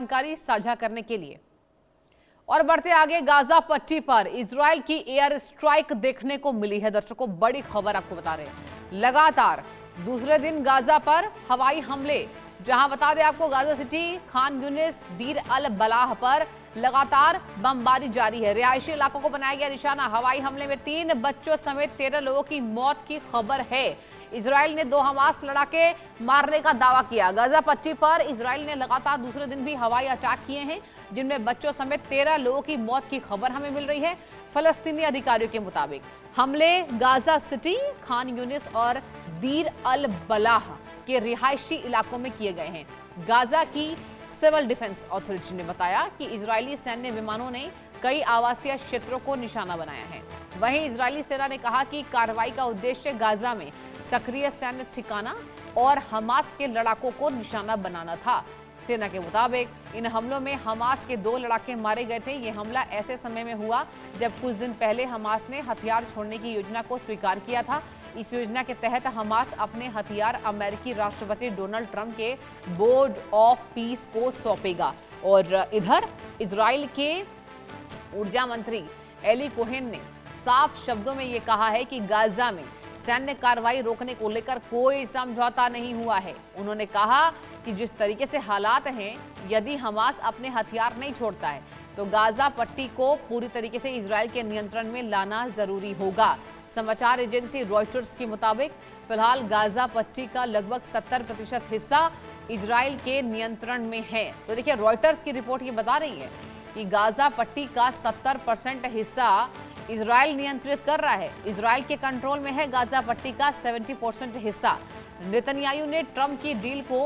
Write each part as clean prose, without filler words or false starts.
जानकारी साझा करने के लिए। और बढ़ते आगे, गाजा पट्टी पर इजराइल की एयर स्ट्राइक देखने को मिली है। दर्शकों, बड़ी खबर आपको बता रहे हैं। लगातार दूसरे दिन गाजा पर हवाई हमले, जहां बता दें आपको गाजा सिटी, खान यूनिस, दीर अल बलाह पर लगातार बमबारी जारी है। रिहायशी इलाकों को बनाया गया निशाना। हवाई हमले में 3 बच्चों समेत 13 लोगों की मौत की खबर है। इजराइल ने 2 हमास लड़ाके मारने का दावा किया। गाजा पट्टी पर इजराइल ने लगातार दूसरे दिन भी हवाई अटैक किए हैं, जिनमें बच्चों समेत 13 लोगों की मौत की खबर हमें मिल रही है। फलस्तीनी अधिकारियों के मुताबिक हमले गाजा सिटी, खान यूनिस और दीर अल बलाह के रिहायशी इलाकों में किए गए हैं। गाजा की सिविल डिफेंस अथॉरिटी ने बताया कि इजरायली सैन्य विमानों ने कई आवासीय क्षेत्रों को निशाना बनाया है। वहीं इजरायली सेना ने कहा कि कार्रवाई का उद्देश्य गाजा में सक्रिय सैन्य ठिकाना और हमास के लड़ाकों को निशाना बनाना था। सेना के मुताबिक इन हमलों में हमास के 2 लड़ाके मारे गए थे। ये हमला ऐसे समय में हुआ जब कुछ दिन पहले हमास ने हथियार छोड़ने की योजना को स्वीकार किया था। इस योजना के तहत हमास अपने हथियार अमेरिकी राष्ट्रपति डोनाल्ड ट्रंप के बोर्ड ऑफ पीस को सौंपेगा। और इधर इजराइल के ऊर्जा मंत्री एली कोहेन ने साफ शब्दों में ये कहा है कि गाजा में सैन्य कार्रवाई रोकने को लेकर कोई समझौता नहीं हुआ है। उन्होंने कहा कि जिस तरीके से हालात हैं, यदि हमास अपने हथियार नहीं छोड़ता है तो गाजा पट्टी को पूरी तरीके से इजराइल के नियंत्रण में लाना जरूरी होगा। समाचार एजेंसी रॉयटर्स के मुताबिक फिलहाल गाजा पट्टी का लगभग 70% हिस्सा इजराइल के नियंत्रण में है। तो देखिए, रॉयटर्स की रिपोर्ट ये बता रही है कि गाजा पट्टी का 70% हिस्सा इजराइल नियंत्रित कर रहा है। इजराइल के कंट्रोल में है गाजा पट्टी का 70% हिस्सा। नेतन्याहू ने ट्रंप की डील को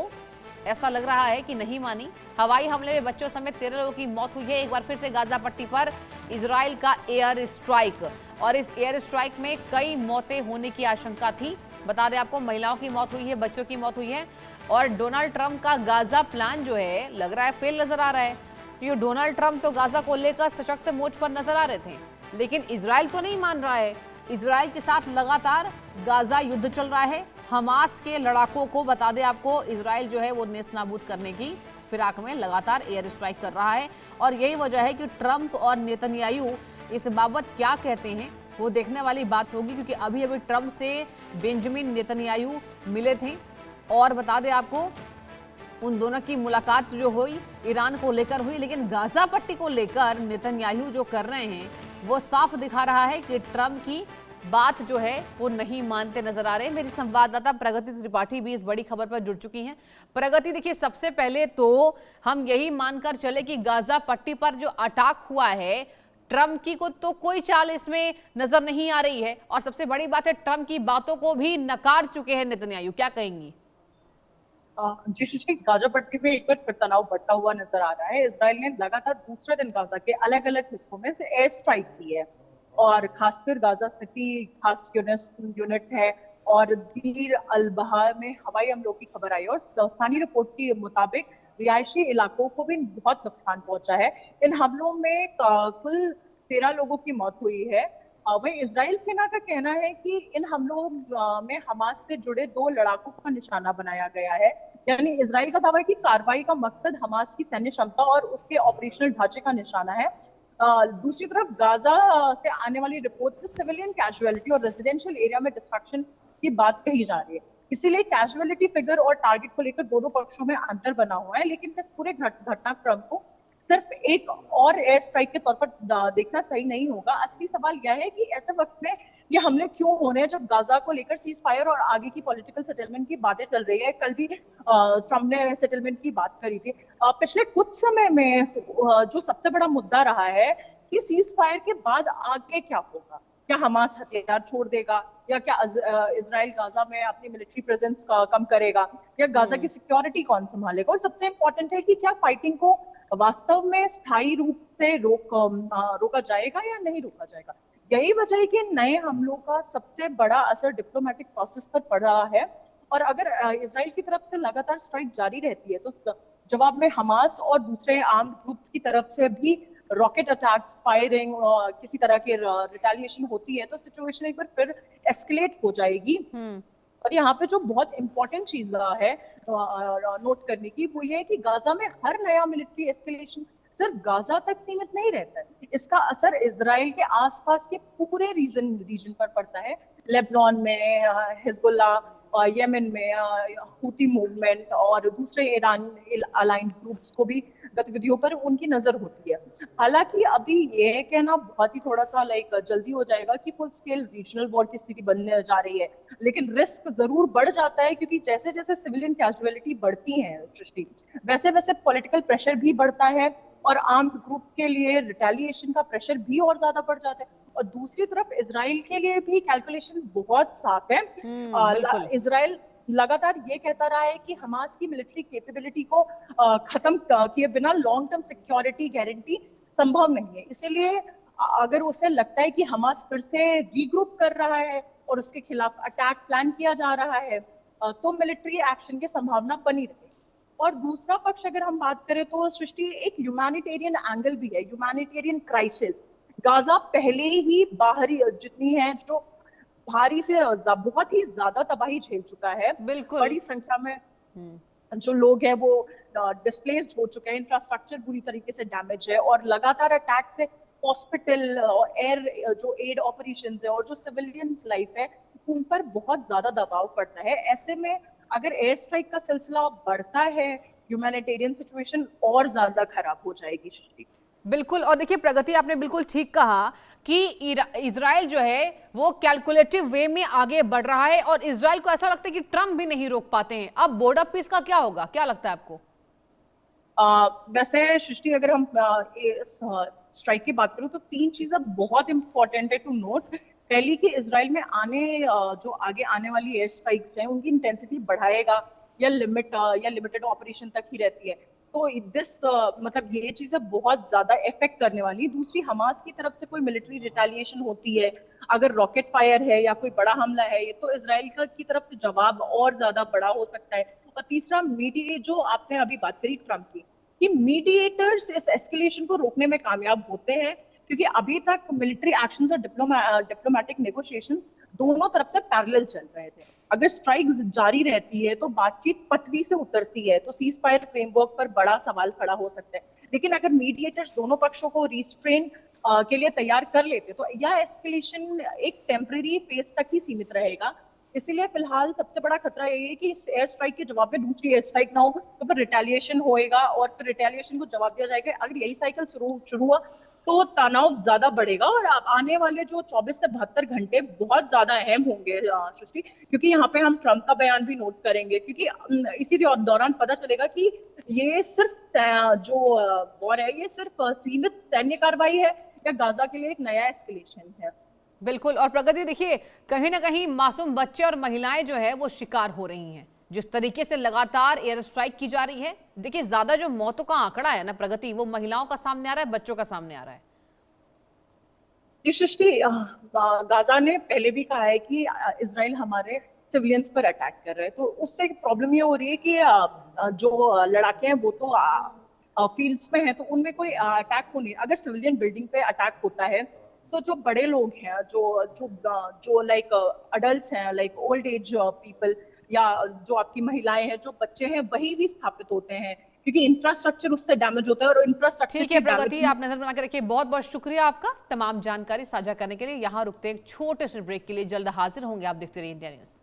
ऐसा लग रहा है कि नहीं मानी। हवाई हमले में बच्चों समेत 13 लोगों की मौत हुई है। एक बार फिर से गाजा पट्टी पर इजराइल का एयर स्ट्राइक, और इस एयर स्ट्राइक में कई मौतें होने की आशंका थी। बता दें आपको, महिलाओं की मौत हुई है, बच्चों की मौत हुई है। और डोनाल्ड ट्रंप का गाजा प्लान जो है, लग रहा है फेल नजर आ रहा है। ये डोनाल्ड ट्रंप तो गाजा को लेकर सशक्त मोर्च पर नजर आ रहे थे, लेकिन इजराइल तो नहीं मान रहा है। इजराइल के साथ लगातार गाजा युद्ध चल रहा है। हमास के लड़ाकों को, बता दें आपको, इजराइल जो है वो नेस्तनाबूद करने की फिराक में लगातार एयर स्ट्राइक कर रहा है। और यही वजह है कि ट्रंप और नेतन्याहू इस बाबत क्या कहते हैं वो देखने वाली बात होगी, क्योंकि अभी अभी ट्रंप से बेंजामिन नेतन्याहू मिले थे। और बता दें आपको, उन दोनों की मुलाकात जो हुई ईरान को लेकर हुई, लेकिन गाजा पट्टी को लेकर नेतन्याहू जो कर रहे हैं वो साफ दिखा रहा है कि ट्रंप की बात जो है वो नहीं मानते नजर आ रहे हैं। मेरी संवाददाता प्रगति त्रिपाठी भी इस बड़ी खबर पर जुड़ चुकी हैं। प्रगति, देखिए, सबसे पहले तो हम यही मानकर चले कि गाजा पट्टी पर जो अटैक हुआ है, ट्रंप की को तो कोई चाल इसमें नजर नहीं आ रही है। और सबसे बड़ी बात है, ट्रंप की बातों को भी नकार चुके हैं नेतन्याहू। क्या कहेंगी? जी सुश्री, गाजा पट्टी में एक बार फिर तनाव बढ़ता हुआ नजर आ रहा है। इसराइल ने लगातार दूसरे दिन गाजा के अलग अलग हिस्सों में एयर स्ट्राइक की है, और खासकर गाजा सिटी, खास यूनिट है, और दीर अल बलाह में हवाई हमलों की खबर आई। और स्थानीय रिपोर्ट के मुताबिक रिहायशी इलाकों को भी बहुत नुकसान पहुंचा है। इन हमलों में कुल 13 लोगों की मौत हुई है। वही इजराइल सेना का कहना है कि इन हमलों में हमास से जुड़े 2 लड़ाकों का निशाना बनाया गया है। यानी इजराइल का दावा है कि कार्रवाई का मकसद हमास की सैन्य क्षमता और उसके ऑपरेशनल ढांचे का निशाना है। दूसरी तरफ गाजा से आने वाली रिपोर्ट में सिविलियन कैजुअलिटी और रेजिडेंशियल एरिया में डिस्ट्रक्शन की बात कही जा रही है। इसीलिए कैजुअलिटी फिगर और टारगेट को लेकर दोनों पक्षों में अंतर बना हुआ है। लेकिन इस पूरे घटनाक्रम को सिर्फ एक और एयर स्ट्राइक के तौर पर देखना सही नहीं होगा। असली सवाल यह है कि ऐसे वक्त में ये हमले क्यों हो रहे हैं, जब गाजा को लेकर सीज फायर और आगे की पॉलिटिकल सेटलमेंट की बातें चल रही है। कल भी ट्रंप ने सेटलमेंट की बात करी थी। पिछले कुछ समय में जो सबसे बड़ा मुद्दा रहा है कि सीज फायर के बाद आगे क्या होगा। क्या हमास हथियार छोड़ देगा, या क्या इजराइल गाजा में अपनी मिलिट्री प्रेजेंस कम करेगा, या गाजा की सिक्योरिटी कौन संभालेगा। और सबसे इम्पोर्टेंट है कि क्या फाइटिंग को वास्तव में स्थायी रूप से रोका जाएगा या नहीं रोका जाएगा। यही वजह है कि नए हमलों का सबसे बड़ा असर डिप्लोमेटिक प्रोसेस पर पड़ रहा है। और अगर इजराइल की तरफ से लगातार स्ट्राइक जारी रहती है तो जवाब में हमास और दूसरे आर्म्ड ग्रुप्स की तरफ से भी रॉकेट अटैक्स, फायरिंग और किसी तरह के रिटेलिएशन होती है, तो सिचुएशन एक बार फिर एस्केलेट हो जाएगी। और यहाँ पे जो बहुत इंपॉर्टेंट चीज है, नोट करने की, वो ये है कि गाजा में हर नया मिलिट्री एस्केलेशन सिर्फ गाजा तक सीमित नहीं रहता है, इसका असर इसराइल के आसपास के पूरे रीजन पर पड़ता है। लेबनान में हिजबुल्लाह, यमन में हूती मूवमेंट और दूसरे ईरान अलाइंड ग्रुप्स को भी गतिविधियों पर उनकी नजर होती है। हालांकि अभी ये कहना बहुत ही थोड़ा सा जल्दी हो जाएगा कि फुल स्केल रीजनल वॉर की स्थिति बनने जा रही है, लेकिन रिस्क जरूर बढ़ जाता है, क्योंकि जैसे जैसे सिविलियन कैजुअलिटी बढ़ती है सृष्टि, वैसे वैसे पॉलिटिकल प्रेशर भी बढ़ता है और आर्म्ड ग्रुप के लिए रिटेलिएशन का प्रेशर भी और ज्यादा बढ़ जाता है। और दूसरी तरफ इसराइल के लिए भी कैलकुलेशन बहुत साफ है। बिल्कुल। इसराइल लगातार ये कहता रहा है कि हमास की मिलिट्री कैपेबिलिटी को खत्म किए बिना लॉन्ग टर्म सिक्योरिटी गारंटी संभव नहीं है। इसीलिए अगर उसे लगता है कि हमास फिर से रीग्रुप कर रहा है और उसके खिलाफ अटैक प्लान किया जा रहा है, तो मिलिट्री एक्शन की संभावना बनी रही। और दूसरा पक्ष अगर हम बात करें तो सृष्टि एक ह्यूमैनिटेरियन एंगल भी है, ह्यूमैनिटेरियन क्राइसिस। गाजा पहले ही बाहरी जितनी है जो भारी से बहुत ही ज्यादा तबाही झेल चुका है, बिल्कुल। बड़ी संख्या में जो लोग हैं वो डिस्प्लेस्ड हो चुके हैं, इंफ्रास्ट्रक्चर बुरी तरीके से डैमेज है और लगातार अटैक से हॉस्पिटल और एयर जो एड ऑपरेशंस है और जो सिविलियंस लाइफ है उन पर बहुत ज्यादा दबाव पड़ता है। ऐसे में अगर एयर स्ट्राइक का सिलसिला बढ़ता है, ह्यूमैनिटेरियन सिचुएशन और ज्यादा खराब हो जाएगी। बिल्कुल। और देखिए प्रगति, आपने बिल्कुल ठीक कहा कि इजराइल जो है वो कैलकुलेटिव वे में आगे बढ़ रहा है और इजराइल को ऐसा लगता है कि ट्रंप भी नहीं रोक पाते हैं। अब बॉर्डर पीस का क्या होगा, क्या लगता है आपको? वैसे सृष्टि अगर हम इस स्ट्राइक की बात करूं तो तीन चीजें बहुत इंपॉर्टेंट है टू नोट। पहली कि इसराइल में जो आगे आने वाली एयर स्ट्राइक्स हैं उनकी इंटेंसिटी बढ़ाएगा या लिमिटेड ऑपरेशन तक ही रहती है, तो मतलब ये चीजें बहुत ज्यादा इफेक्ट करने वाली। दूसरी, हमास की तरफ से कोई मिलिट्री रिटेलिएशन होती है, अगर रॉकेट फायर है या कोई बड़ा हमला है, ये तो इसराइल की तरफ से जवाब और ज्यादा बड़ा हो सकता है। और तीसरा, मीडिएट जो आपने अभी बात करी ट्रम्प की, कि मीडिएटर्स इस एस्केलेशन को रोकने में कामयाब होते हैं, क्योंकि अभी तक मिलिट्री एक्शंस और डिप्लोमेटिक नेगोशिएशन दोनों तरफ से पैरेलल चल रहे थे। अगर स्ट्राइक्स जारी रहती है तो बातचीत पटरी से उतरती है, तो सीज फायर फ्रेमवर्क पर बड़ा सवाल खड़ा हो सकता है। लेकिन अगर मीडिएटर्स दोनों पक्षों को रिस्ट्रेन के लिए तैयार कर लेते तो यह एस्केलेशन एक टेम्पररी फेज तक ही सीमित रहेगा। इसीलिए फिलहाल सबसे बड़ा खतरा यही है कि इस एयर स्ट्राइक के जवाब में दूसरी एयर स्ट्राइक ना हो, तो फिर रिटेलिएशन होएगा और फिर रिटेलिएशन को जवाब दिया जाएगा। अगर यही साइकिल शुरू हुआ तो तनाव ज्यादा बढ़ेगा और आने वाले जो 24 से 72 घंटे बहुत ज्यादा अहम होंगे सृष्टि, क्योंकि यहाँ पे हम ट्रम्प का बयान भी नोट करेंगे, क्योंकि इसी दौरान पता चलेगा कि ये सिर्फ जो वॉर है ये सिर्फ सीमित सैन्य कार्रवाई है या गाजा के लिए एक नया एस्केलेशन है। बिल्कुल। और प्रगति, देखिए कहीं ना कहीं मासूम बच्चे और महिलाएं जो है वो शिकार हो रही हैं जिस तरीके से लगातार एयर स्ट्राइक की जा रही है। देखिए ज्यादा जो मौतों का आंकड़ा है ना प्रगति, वो महिलाओं का सामने आ रहा है, बच्चों का सामने आ रहा है। जी सृष्टि, गाजा ने पहले भी कहा है कि इसराइल हमारे सिविलियंस पर अटैक कर रहा है, तो उससे प्रॉब्लम ये हो रही है कि जो लड़ाके हैं वो तो फील्ड्स में हैं, तो उनमें कोई अटैक हो नहीं। अगर सिविलियन बिल्डिंग पे अटैक होता है तो जो बड़े लोग हैं, जो लाइक अडल्ट्स हैं, लाइक ओल्ड एज पीपल, या जो आपकी महिलाएं हैं, जो बच्चे हैं, वही भी स्थापित होते हैं, क्योंकि इंफ्रास्ट्रक्चर उससे डैमेज होता है। और इंफ्रास्ट्रक्चर ठीक है प्रगति, आप नजर बना के रखिए। बहुत बहुत शुक्रिया आपका तमाम जानकारी साझा करने के लिए। यहाँ रुकते एक छोटे से ब्रेक के लिए, जल्द हाजिर होंगे। आप देखते रहिए इंडिया न्यूज।